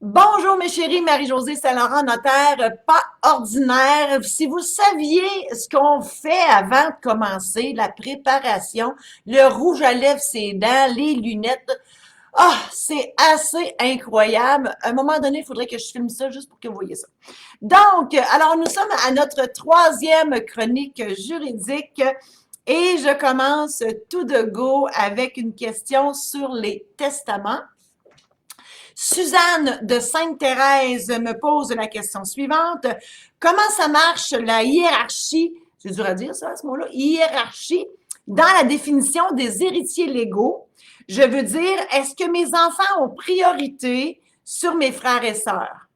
Bonjour mes chéris, Marie-Josée Saint-Laurent, notaire pas ordinaire. Si vous saviez ce qu'on fait avant de commencer, la préparation, le rouge à lèvres, ses dents, les lunettes, c'est assez incroyable. À un moment donné, il faudrait que je filme ça juste pour que vous voyez ça. Donc, alors nous sommes à notre troisième chronique juridique et je commence tout de go avec une question sur les testaments. Suzanne de Sainte-Thérèse me pose la question suivante. Comment ça marche la hiérarchie, c'est dur à dire ça, ce mot-là, hiérarchie, dans la définition des héritiers légaux? Je veux dire, est-ce que mes enfants ont priorité sur mes frères et sœurs?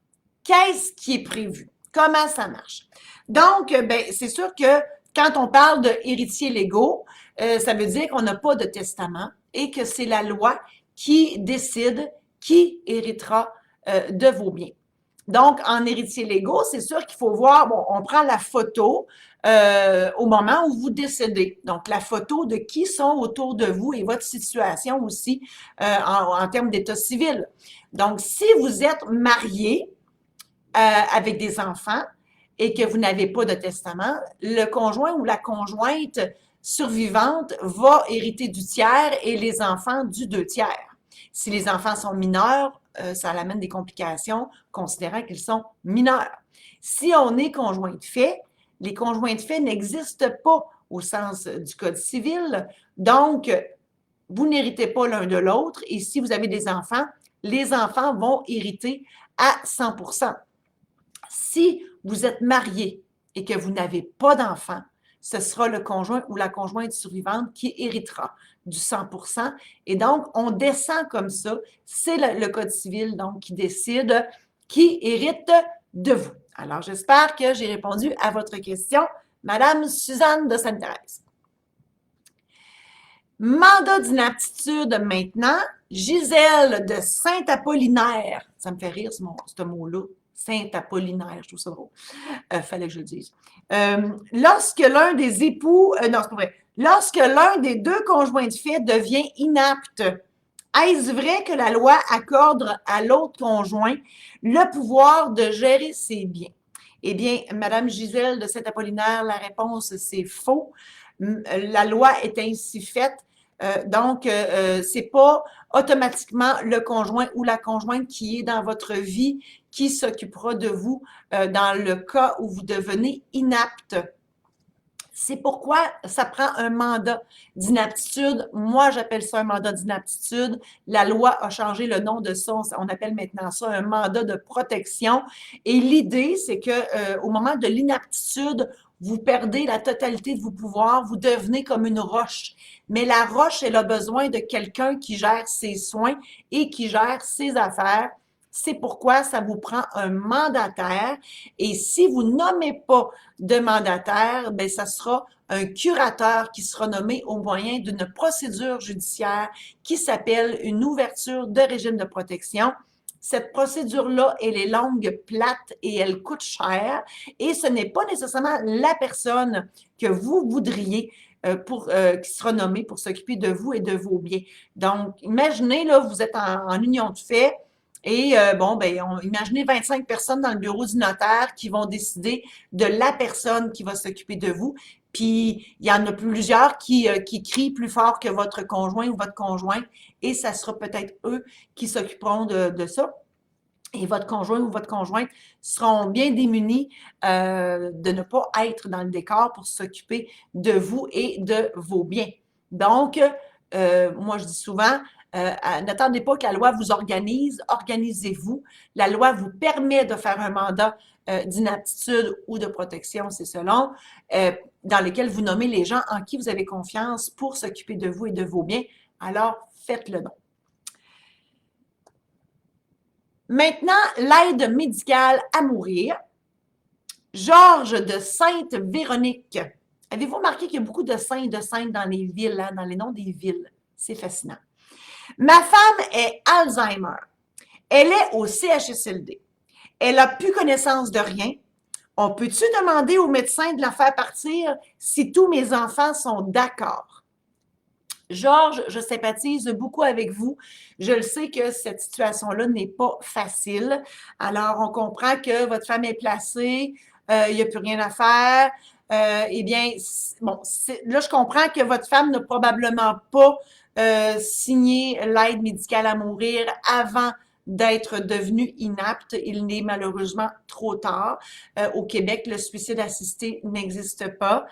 Qu'est-ce qui est prévu? Comment ça marche? Donc, c'est sûr que quand on parle de héritiers légaux, ça veut dire qu'on n'a pas de testament et que c'est la loi qui décide qui héritera de vos biens. Donc, en héritier légaux, c'est sûr qu'il faut voir, bon, on prend la photo au moment où vous décédez. Donc, la photo de qui sont autour de vous et votre situation aussi en termes d'état civil. Donc, si vous êtes marié avec des enfants et que vous n'avez pas de testament, le conjoint ou la conjointe survivante va hériter du tiers et les enfants du deux tiers. Si les enfants sont mineurs, ça amène des complications considérant qu'ils sont mineurs. Si on est conjoint de fait, les conjoints de fait n'existent pas au sens du Code civil. Donc, vous n'héritez pas l'un de l'autre et si vous avez des enfants, les enfants vont hériter à 100 Si vous êtes marié et que vous n'avez pas d'enfant, ce sera le conjoint ou la conjointe survivante qui héritera du 100 et donc, on descend comme ça. C'est le Code civil donc qui décide qui hérite de vous. Alors, j'espère que j'ai répondu à votre question, Madame Suzanne de Sainte-Thérèse. Mandat d'inaptitude maintenant, Gisèle de Saint-Apollinaire. Ça me fait rire ce mot-là. Saint-Apollinaire, je trouve ça drôle. Fallait que je le dise. Lorsque l'un des époux, non, c'est pas vrai. Lorsque l'un des deux conjoints de fait devient inapte, est-ce vrai que la loi accorde à l'autre conjoint le pouvoir de gérer ses biens? Eh bien, Madame Gisèle de Saint-Apollinaire, la réponse, c'est faux. La loi est ainsi faite. Donc, c'est pas automatiquement le conjoint ou la conjointe qui est dans votre vie qui s'occupera de vous dans le cas où vous devenez inapte. C'est pourquoi ça prend un mandat d'inaptitude. Moi, j'appelle ça un mandat d'inaptitude. La loi a changé le nom de ça. On appelle maintenant ça un mandat de protection. Et l'idée, c'est que au moment de l'inaptitude, vous perdez la totalité de vos pouvoirs, vous devenez comme une roche. Mais la roche, elle a besoin de quelqu'un qui gère ses soins et qui gère ses affaires. C'est pourquoi ça vous prend un mandataire. Et si vous nommez pas de mandataire, ben ça sera un curateur qui sera nommé au moyen d'une procédure judiciaire qui s'appelle une ouverture de régime de protection. Cette procédure-là, elle est longue, plate et elle coûte cher. Et ce n'est pas nécessairement la personne que vous voudriez qui sera nommée pour s'occuper de vous et de vos biens. Donc, imaginez, là, vous êtes en union de fait, et imaginez 25 personnes dans le bureau du notaire qui vont décider de la personne qui va s'occuper de vous. Puis, il y en a plusieurs qui crient plus fort que votre conjoint ou votre conjointe, et ça sera peut-être eux qui s'occuperont de ça. Et votre conjoint ou votre conjointe seront bien démunis de ne pas être dans le décor pour s'occuper de vous et de vos biens. Donc, moi, je dis souvent, n'attendez pas que la loi vous organise, organisez-vous. La loi vous permet de faire un mandat d'inaptitude ou de protection, c'est selon, dans lequel vous nommez les gens en qui vous avez confiance pour s'occuper de vous et de vos biens. Alors, faites-le donc. Maintenant, l'aide médicale à mourir. Georges de Sainte-Véronique. Avez-vous remarqué qu'il y a beaucoup de saints et de saintes dans les villes, hein, dans les noms des villes? C'est fascinant. Ma femme est Alzheimer. Elle est au CHSLD. Elle n'a plus connaissance de rien. On peut-tu demander au médecin de la faire partir si tous mes enfants sont d'accord? Georges, je sympathise beaucoup avec vous. Je le sais que cette situation-là n'est pas facile. Alors, on comprend que votre femme est placée, il n'y a plus rien à faire. Eh bien, bon, là, je comprends que votre femme n'a probablement pas signé l'aide médicale à mourir avant d'être devenue inapte. Il n'est malheureusement trop tard. Au Québec, le suicide assisté n'existe pas.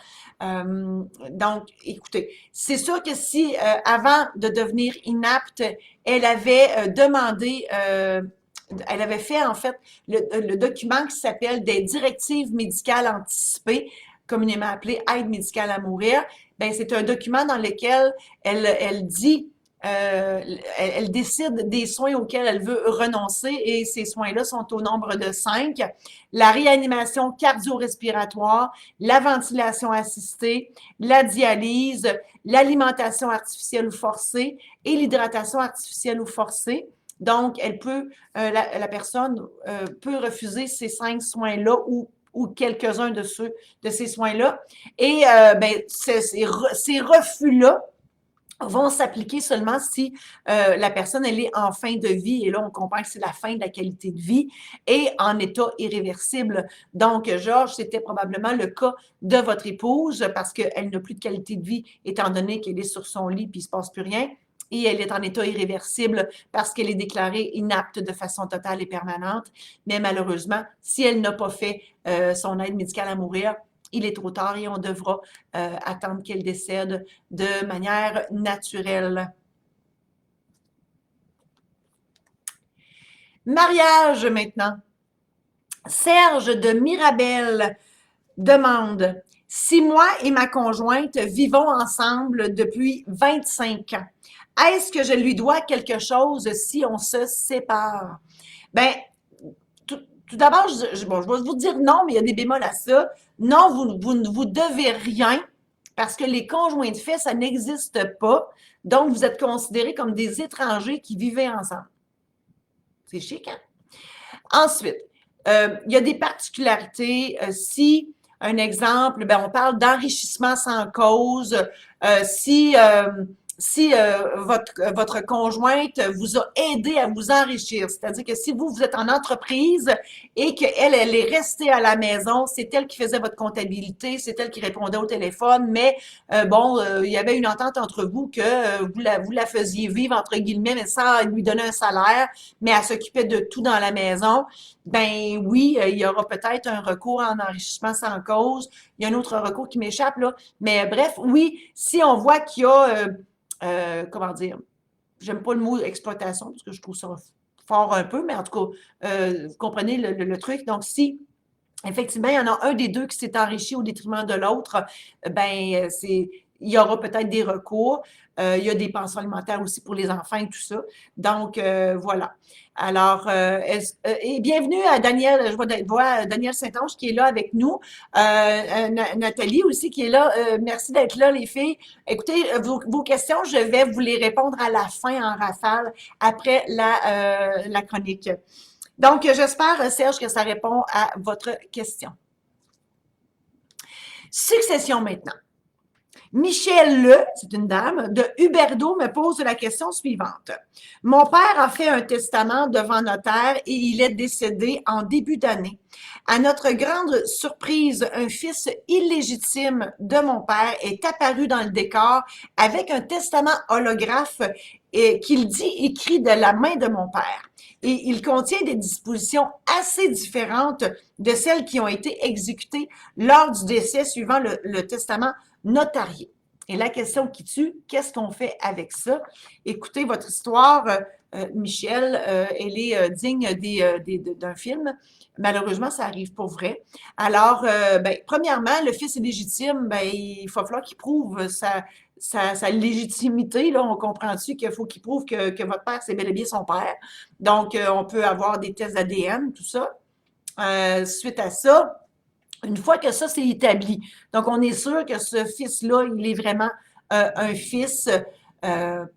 Donc, écoutez, c'est sûr que si, avant de devenir inapte, elle avait demandé, elle avait fait en fait le document qui s'appelle des directives médicales anticipées, communément appelé aide médicale à mourir, ben c'est un document dans lequel elle dit elle décide des soins auxquels elle veut renoncer et ces soins-là sont au nombre de 5. La réanimation cardio-respiratoire, la ventilation assistée, la dialyse, l'alimentation artificielle ou forcée et l'hydratation artificielle ou forcée. Donc, elle peut, la personne peut refuser ces 5 soins-là ou quelques-uns de ces soins-là. Et ben, ces refus-là vont s'appliquer seulement si la personne elle est en fin de vie et là on comprend que c'est la fin de la qualité de vie et en état irréversible. Donc Georges, c'était probablement le cas de votre épouse parce qu'elle n'a plus de qualité de vie étant donné qu'elle est sur son lit puis il ne se passe plus rien et elle est en état irréversible parce qu'elle est déclarée inapte de façon totale et permanente. Mais malheureusement, si elle n'a pas fait son aide médicale à mourir, il est trop tard et on devra attendre qu'elle décède de manière naturelle. Mariage maintenant. Serge de Mirabel demande: si moi et ma conjointe vivons ensemble depuis 25 ans, est-ce que je lui dois quelque chose si on se sépare? Ben, tout d'abord, bon, je vais vous dire non, mais il y a des bémols à ça. Non, vous ne vous devez rien parce que les conjoints de fait, ça n'existe pas. Donc, vous êtes considérés comme des étrangers qui vivaient ensemble. C'est chic, hein? Ensuite, il y a des particularités. Si, un exemple, ben, on parle d'enrichissement sans cause, si votre conjointe vous a aidé à vous enrichir, c'est-à-dire que si vous êtes en entreprise et qu'elle, elle est restée à la maison, c'est elle qui faisait votre comptabilité, c'est elle qui répondait au téléphone, mais bon, il y avait une entente entre vous que vous la faisiez vivre, entre guillemets, mais sans lui donner un salaire, mais elle s'occupait de tout dans la maison, ben oui, il y aura peut-être un recours en enrichissement sans cause. Il y a un autre recours qui m'échappe, là. Mais bref, oui, si on voit qu'il y a comment dire, j'aime pas le mot exploitation parce que je trouve ça fort un peu, mais en tout cas, vous comprenez le truc. Donc, si effectivement, il y en a un des deux qui s'est enrichi au détriment de l'autre, ben, il y aura peut-être des recours. Il y a des pensions alimentaires aussi pour les enfants et tout ça. Donc, voilà. Alors, et bienvenue à Daniel, je vois Daniel Saint-Onge qui est là avec nous. Nathalie aussi qui est là. Merci d'être là, les filles. Écoutez, vos questions, je vais vous les répondre à la fin en rafale après la chronique. Donc, j'espère, Serge, que ça répond à votre question. Succession maintenant. Michel Le, c'est une dame, de Huberdeau me pose la question suivante. Mon père a fait un testament devant notaire et il est décédé en début d'année. À notre grande surprise, un fils illégitime de mon père est apparu dans le décor avec un testament holographe qu'il dit écrit de la main de mon père. Et il contient des dispositions assez différentes de celles qui ont été exécutées lors du décès suivant le testament notarié. Et la question qui tue, qu'est-ce qu'on fait avec ça? Écoutez, votre histoire, Michel, elle est digne d'un film. Malheureusement, ça arrive pour vrai. Alors, ben, premièrement, le fils illégitime, ben, il va falloir qu'il prouve sa légitimité. Là, on comprend-tu qu'il faut qu'il prouve que votre père, c'est bel et bien son père. Donc, on peut avoir des tests ADN, tout ça. Suite à ça, une fois que ça c'est établi, donc on est sûr que ce fils-là, il est vraiment un fils, un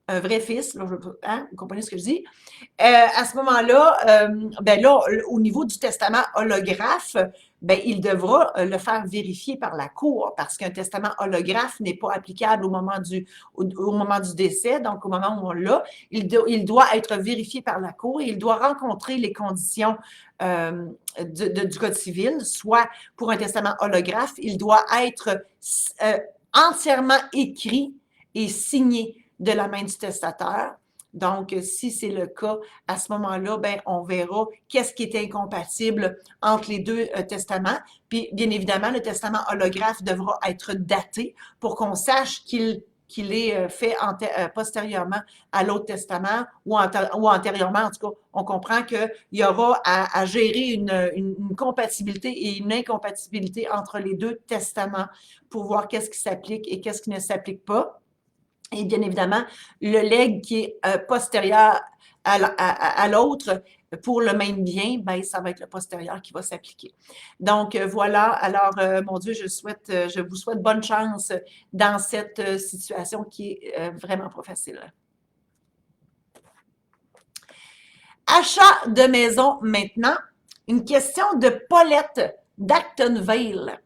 vrai fils, là, hein, vous comprenez ce que je dis? À ce moment-là, ben là, au niveau du testament holographe, ben, il devra le faire vérifier par la cour parce qu'un testament holographe n'est pas applicable au moment du décès, donc au moment où on l'a. Il doit être vérifié par la cour et il doit rencontrer les conditions du Code civil, soit pour un testament holographe, il doit être entièrement écrit et signé de la main du testateur. Donc, si c'est le cas, à ce moment-là, ben, on verra qu'est-ce qui est incompatible entre les deux testaments. Puis, bien évidemment, le testament holographe devra être daté pour qu'on sache qu'il est fait postérieurement à l'autre testament ou antérieurement. En tout cas, on comprend qu'il y aura à gérer une compatibilité et une incompatibilité entre les deux testaments pour voir qu'est-ce qui s'applique et qu'est-ce qui ne s'applique pas. Et bien évidemment, le legs qui est postérieur à l'autre pour le même bien, ben, ça va être le postérieur qui va s'appliquer. Donc, voilà. Alors, mon Dieu, je vous souhaite bonne chance dans cette situation qui est vraiment pas facile. Achat de maison maintenant. Une question de Paulette d'Actonville.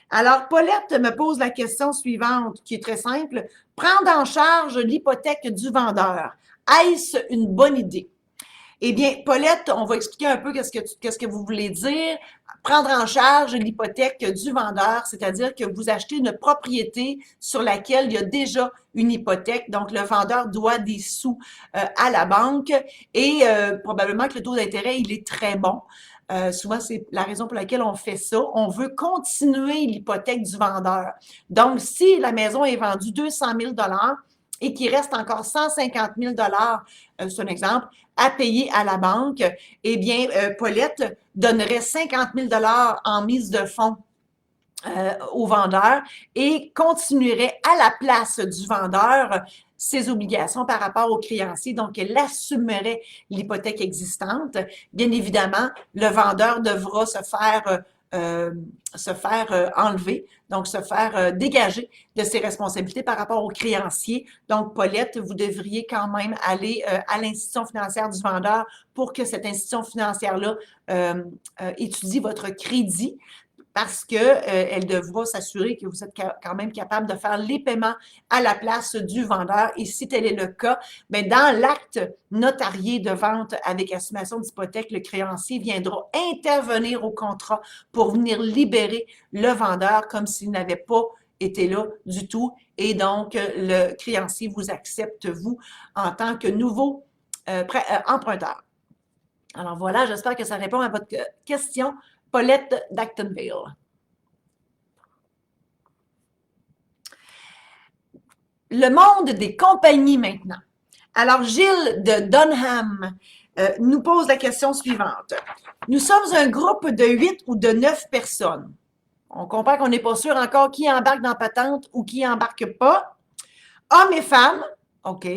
Alors, Paulette me pose la question suivante, qui est très simple. Prendre en charge l'hypothèque du vendeur. Est-ce une bonne idée? Eh bien, Paulette, on va expliquer un peu qu'est-ce que vous voulez dire. Prendre en charge l'hypothèque du vendeur, c'est-à-dire que vous achetez une propriété sur laquelle il y a déjà une hypothèque. Donc, le vendeur doit des sous à la banque et probablement que le taux d'intérêt, il est très bon. Souvent, c'est la raison pour laquelle on fait ça. On veut continuer l'hypothèque du vendeur. Donc, si la maison est vendue 200 000 et qu'il reste encore 150 000 c'est un exemple, à payer à la banque, eh bien, Paulette donnerait 50 000 en mise de fonds au vendeur et continuerait à la place du vendeur ses obligations par rapport au créancier. Donc, elle assumerait l'hypothèque existante. Bien évidemment, le vendeur devra se faire enlever, donc se faire dégager de ses responsabilités par rapport au créancier. Donc, Paulette, vous devriez quand même aller à l'institution financière du vendeur pour que cette institution financière-là étudie votre crédit, parce qu'elle devra s'assurer que vous êtes quand même capable de faire les paiements à la place du vendeur. Et si tel est le cas, bien, dans l'acte notarié de vente avec assumation d'hypothèque, le créancier viendra intervenir au contrat pour venir libérer le vendeur comme s'il n'avait pas été là du tout. Et donc, le créancier vous accepte, vous, en tant que nouveau emprunteur. Alors voilà, j'espère que ça répond à votre question. Paulette d'Actonville. Le monde des compagnies maintenant. Alors, Gilles de Dunham nous pose la question suivante. Nous sommes un groupe de 8 ou de 9 personnes. On comprend qu'on n'est pas sûr encore qui embarque dans patente ou qui embarque pas. Hommes et femmes, OK.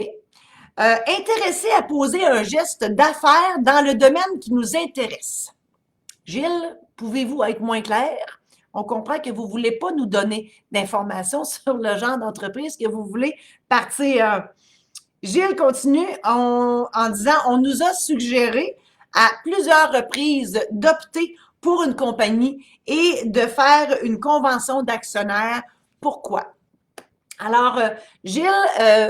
Intéressés à poser un geste d'affaires dans le domaine qui nous intéresse. Gilles, pouvez-vous être moins clair? On comprend que vous ne voulez pas nous donner d'informations sur le genre d'entreprise que vous voulez partir. Gilles continue en disant, on nous a suggéré à plusieurs reprises d'opter pour une compagnie et de faire une convention d'actionnaires. Pourquoi? Alors, Gilles,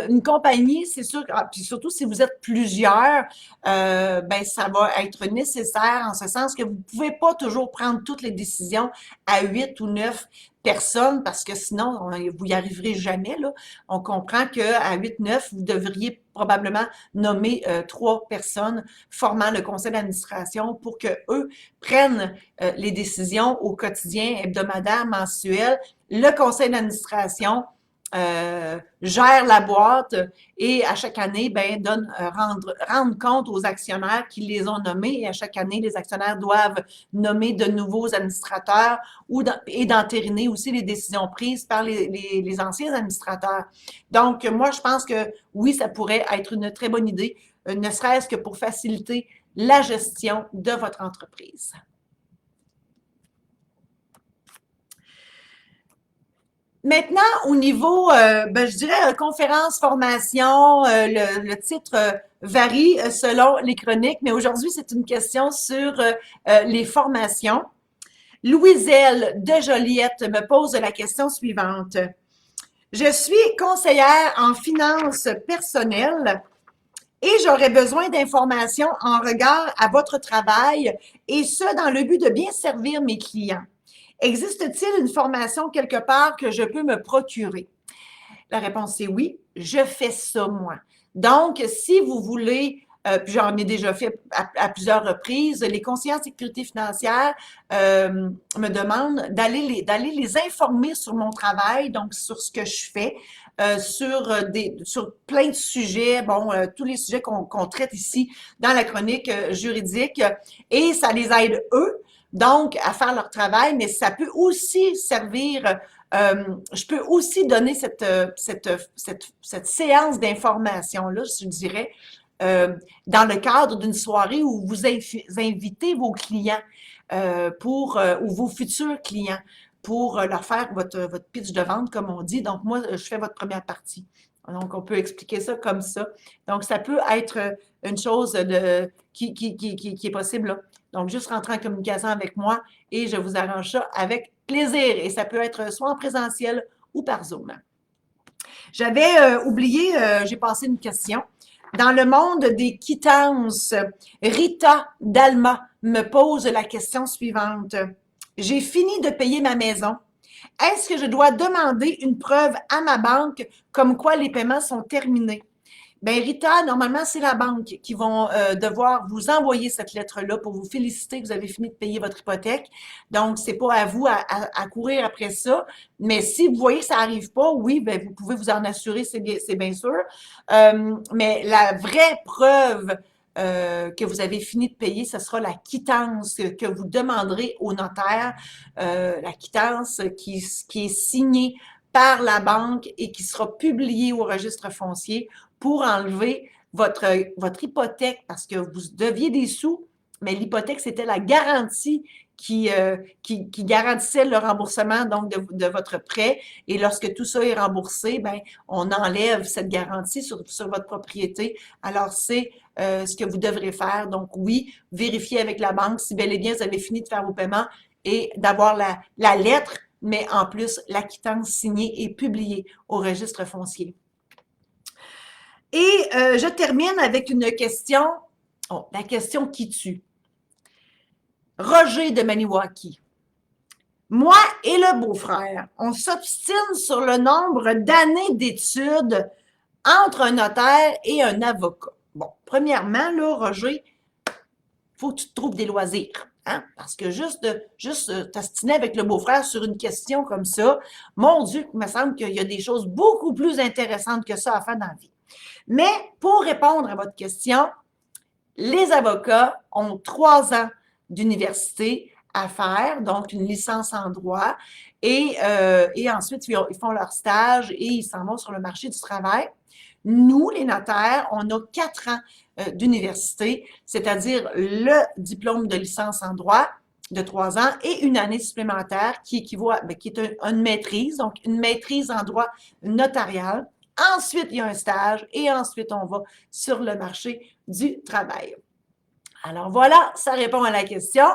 une compagnie, c'est sûr, puis surtout si vous êtes plusieurs, ben ça va être nécessaire en ce sens que vous ne pouvez pas toujours prendre toutes les décisions à 8 ou 9 personnes parce que sinon, vous n'y arriverez jamais, là. On comprend qu'à 8-9, vous devriez probablement nommer 3 personnes formant le conseil d'administration pour qu'eux prennent les décisions au quotidien, hebdomadaire, mensuel. Le conseil d'administration gère la boîte et à chaque année, ben, rendre compte aux actionnaires qui les ont nommés et à chaque année, les actionnaires doivent nommer de nouveaux administrateurs et d'entériner aussi les décisions prises par les anciens administrateurs. Donc, moi, je pense que oui, ça pourrait être une très bonne idée, ne serait-ce que pour faciliter la gestion de votre entreprise. Maintenant, au niveau, ben, je dirais conférence, formation, le titre varie selon les chroniques, mais aujourd'hui, c'est une question sur les formations. Louiselle de Joliette me pose la question suivante. Je suis conseillère en finances personnelles et j'aurais besoin d'informations en regard à votre travail et ce, dans le but de bien servir mes clients. Existe-t-il une formation quelque part que je peux me procurer? La réponse est oui, je fais ça moi. Donc, si vous voulez, puis j'en ai déjà fait à plusieurs reprises, les conseillers en sécurité financière me demandent d'aller les informer sur mon travail, donc sur ce que je fais, sur plein de sujets, bon, tous les sujets qu'on traite ici dans la chronique juridique, et ça les aide eux, donc, à faire leur travail, mais ça peut aussi servir je peux aussi donner cette séance d'information-là, je dirais, dans le cadre d'une soirée où vous invitez vos clients ou vos futurs clients pour leur faire votre pitch de vente, comme on dit. Donc, moi, je fais votre première partie. Donc, on peut expliquer ça comme ça. Donc, ça peut être une chose qui est possible, là. Donc, juste rentrer en communication avec moi et je vous arrange ça avec plaisir. Et ça peut être soit en présentiel ou par Zoom. J'avais oublié, j'ai passé une question. Dans le monde des quittances, Rita Dalma me pose la question suivante. J'ai fini de payer ma maison. Est-ce que je dois demander une preuve à ma banque comme quoi les paiements sont terminés? Bien, Rita, normalement, c'est la banque qui vont devoir vous envoyer cette lettre-là pour vous féliciter que vous avez fini de payer votre hypothèque. Donc, c'est pas à vous à courir après ça. Mais si vous voyez que ça n'arrive pas, oui, bien, vous pouvez vous en assurer, c'est bien sûr. Mais la vraie preuve que vous avez fini de payer, ce sera la quittance que vous demanderez au notaire, la quittance qui est signée par la banque et qui sera publiée au registre foncier pour enlever votre hypothèque parce que vous deviez des sous, mais l'hypothèque, c'était la garantie qui garantissait le remboursement donc de votre prêt. Et lorsque tout ça est remboursé, ben on enlève cette garantie sur votre propriété. Alors, c'est ce que vous devrez faire. Donc, oui, vérifiez avec la banque si bel et bien vous avez fini de faire vos paiements et d'avoir la lettre, mais en plus, la quittance signée et publiée au registre foncier. Et je termine avec une question, la question qui tue. Roger de Maniwaki. Moi et le beau-frère, on s'obstine sur le nombre d'années d'études entre un notaire et un avocat. Bon, premièrement, là, Roger, il faut que tu te trouves des loisirs. Hein? Parce que juste t'astiner avec le beau-frère sur une question comme ça, mon Dieu, il me semble qu'il y a des choses beaucoup plus intéressantes que ça à faire dans la vie. Mais pour répondre à votre question, les avocats ont 3 ans d'université à faire, donc une licence en droit, et ensuite ils font leur stage et ils s'en vont sur le marché du travail. Nous, les notaires, on a 4 ans d'université, c'est-à-dire le diplôme de licence en droit de 3 ans et une année supplémentaire qui équivaut qui est une maîtrise, donc une maîtrise en droit notarial. Ensuite, il y a un stage et ensuite, on va sur le marché du travail. Alors voilà, ça répond à la question.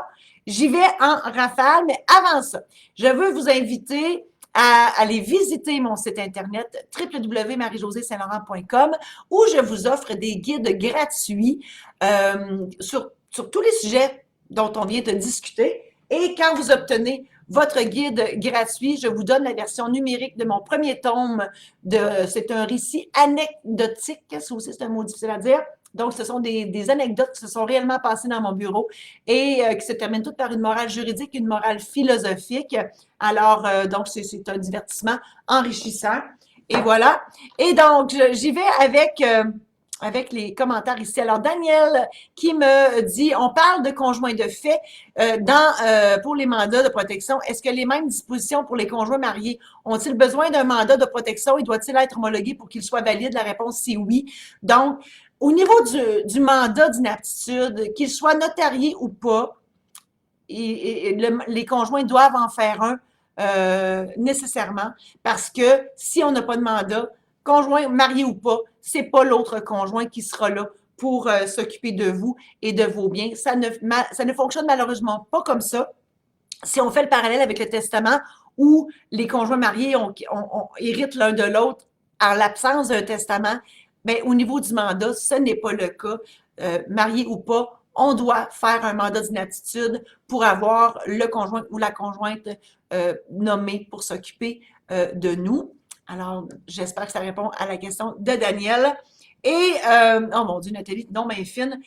J'y vais en rafale, mais avant ça, je veux vous inviter à aller visiter mon site internet www.marijosésaint-laurent.com où je vous offre des guides gratuits sur tous les sujets dont on vient de discuter. Et quand vous obtenez votre guide gratuit, je vous donne la version numérique de mon premier tome. C'est un récit anecdotique, ça aussi c'est un mot difficile à dire. Donc, ce sont des anecdotes qui se sont réellement passées dans mon bureau et qui se terminent toutes par une morale juridique, une morale philosophique. Alors, donc, c'est un divertissement enrichissant. Et voilà. Et donc, j'y vais avec les commentaires ici. Alors, Daniel qui me dit, on parle de conjoints de fait pour les mandats de protection. Est-ce que les mêmes dispositions pour les conjoints mariés ont-ils besoin d'un mandat de protection et doit-il être homologué pour qu'il soit valide? La réponse, c'est oui. Donc, au niveau du mandat d'inaptitude, qu'il soit notarié ou pas, les conjoints doivent en faire un nécessairement parce que si on n'a pas de mandat, conjoint marié ou pas, c'est pas l'autre conjoint qui sera là pour s'occuper de vous et de vos biens. Ça ne fonctionne malheureusement pas comme ça. si on fait le parallèle avec le testament où les conjoints mariés héritent l'un de l'autre en l'absence d'un testament, bien, au niveau du mandat, ce n'est pas le cas. Marié ou pas, on doit faire un mandat d'inaptitude pour avoir le conjoint ou la conjointe nommé pour s'occuper de nous. Alors, j'espère que ça répond à la question de Daniel. Et, oh mon Dieu, Nathalie, non, mais fine,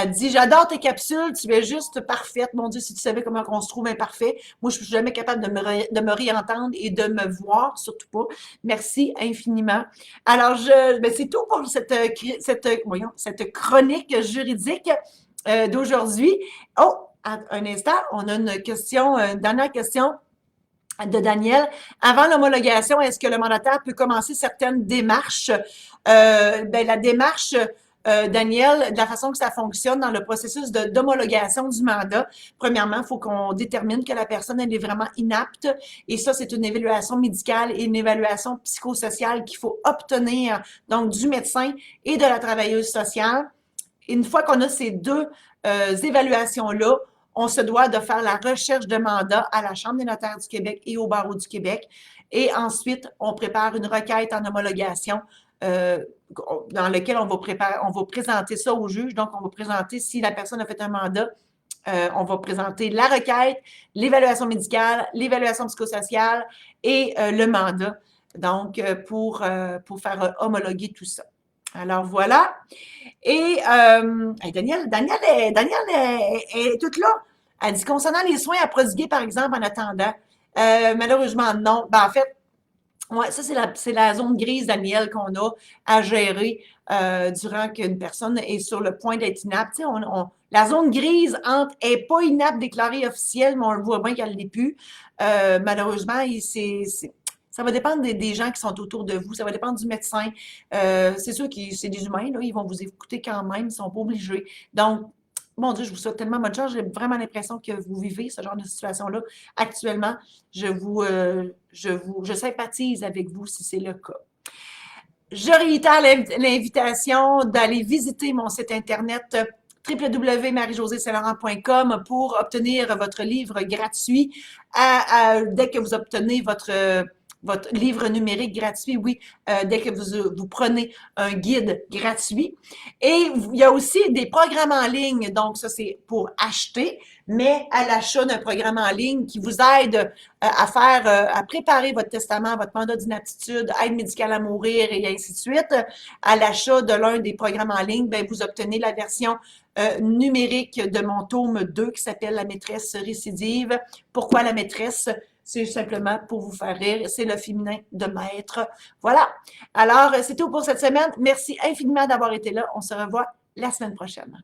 dit, j'adore tes capsules, tu es juste parfaite. Mon Dieu, si tu savais comment on se trouve imparfait. Moi, je suis jamais capable de me réentendre et de me voir, surtout pas. Merci infiniment. Alors, ben, c'est tout pour cette chronique juridique d'aujourd'hui. Oh, un instant, on a une question, une dernière question de Daniel. Avant l'homologation, est-ce que le mandataire peut commencer certaines démarches? Ben, la démarche, Daniel, de la façon que ça fonctionne dans le processus d'homologation du mandat, premièrement, il faut qu'on détermine que la personne, elle est vraiment inapte. Et ça, c'est une évaluation médicale et une évaluation psychosociale qu'il faut obtenir, donc du médecin et de la travailleuse sociale. Une fois qu'on a ces deux évaluations-là, on se doit de faire la recherche de mandat à la Chambre des notaires du Québec et au Barreau du Québec. Et ensuite, on prépare une requête en homologation dans laquelle on va présenter ça au juge. Donc, on va présenter, si la personne a fait un mandat, on va présenter la requête, l'évaluation médicale, l'évaluation psychosociale et le mandat. Donc, pour faire homologuer tout ça. Alors, voilà. Et Daniel est toute là. Elle dit concernant les soins à prodiguer, par exemple, en attendant. Malheureusement, non. Ben, en fait, ouais, ça, c'est la zone grise, Daniel, qu'on a à gérer durant qu'une personne est sur le point d'être inapte. Tu sais, la zone grise entre est pas inapte déclarée officielle, mais on le voit bien qu'elle ne l'est plus. Malheureusement, ça va dépendre des gens qui sont autour de vous. Ça va dépendre du médecin. C'est sûr que c'est des humains, là, ils vont vous écouter quand même. Ils ne sont pas obligés. Donc, mon Dieu, je vous souhaite tellement bonne chance. J'ai vraiment l'impression que vous vivez ce genre de situation-là actuellement. Je sympathise avec vous si c'est le cas. Je réitère l'invitation d'aller visiter mon site internet www.marie-josée-saint-laurent.com pour obtenir votre livre gratuit dès que vous obtenez votre livre numérique gratuit, oui, dès que vous prenez un guide gratuit. Et il y a aussi des programmes en ligne, donc ça c'est pour acheter, mais à l'achat d'un programme en ligne qui vous aide à préparer votre testament, votre mandat d'inaptitude, aide médicale à mourir et ainsi de suite. À l'achat de l'un des programmes en ligne, ben, vous obtenez la version numérique de mon tome 2 qui s'appelle La maîtresse récidive. Pourquoi la maîtresse? C'est simplement pour vous faire rire. C'est le féminin de maître. Voilà. Alors, c'est tout pour cette semaine. Merci infiniment d'avoir été là. On se revoit la semaine prochaine.